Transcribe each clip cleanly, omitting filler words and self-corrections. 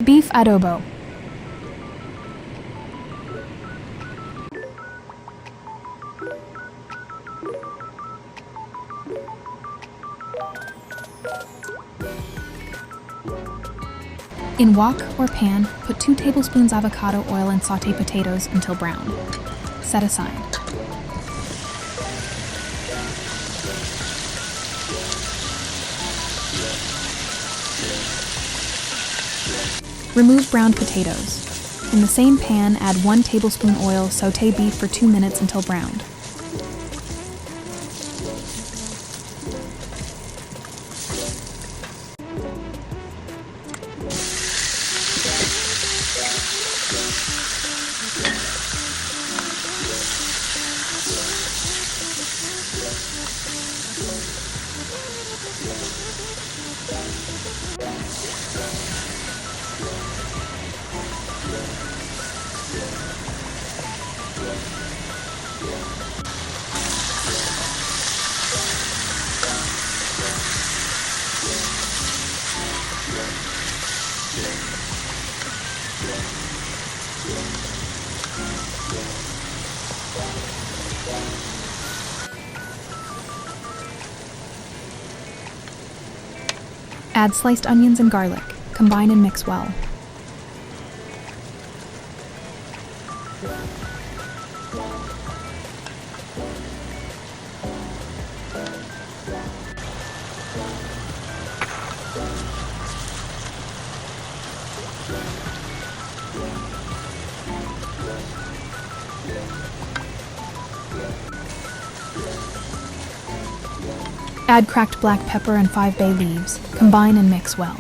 Beef adobo. In wok or pan, put 2 tablespoons avocado oil and sauté potatoes until brown. Set aside. Remove browned potatoes. In the same pan, add 1 tablespoon oil, sauté beef for 2 minutes until browned. Add sliced onions and garlic. Combine and mix well. Add cracked black pepper and 5 bay leaves. Combine and mix well.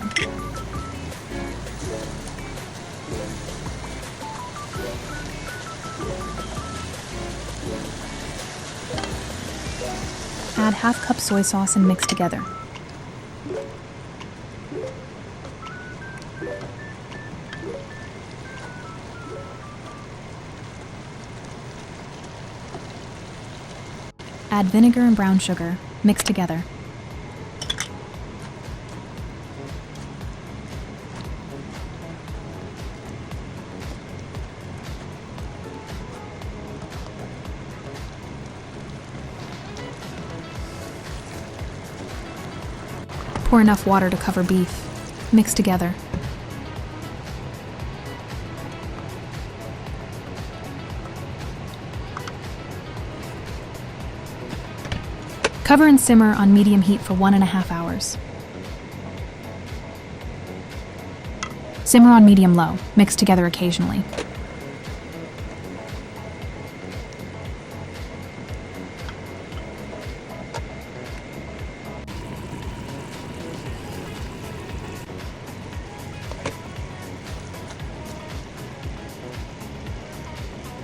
Add ½ cup soy sauce and mix together. Add vinegar and brown sugar. Mix together. Pour enough water to cover beef. Mix together. Cover and simmer on medium heat for 1.5 hours. Simmer on medium-low. Mix together occasionally.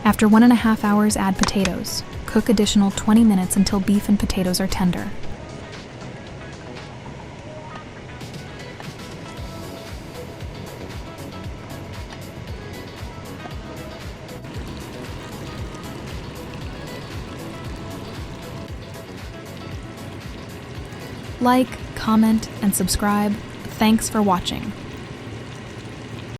After 1.5 hours, add potatoes. Cook additional 20 minutes until beef and potatoes are tender. Like, comment, and subscribe. Thanks for watching.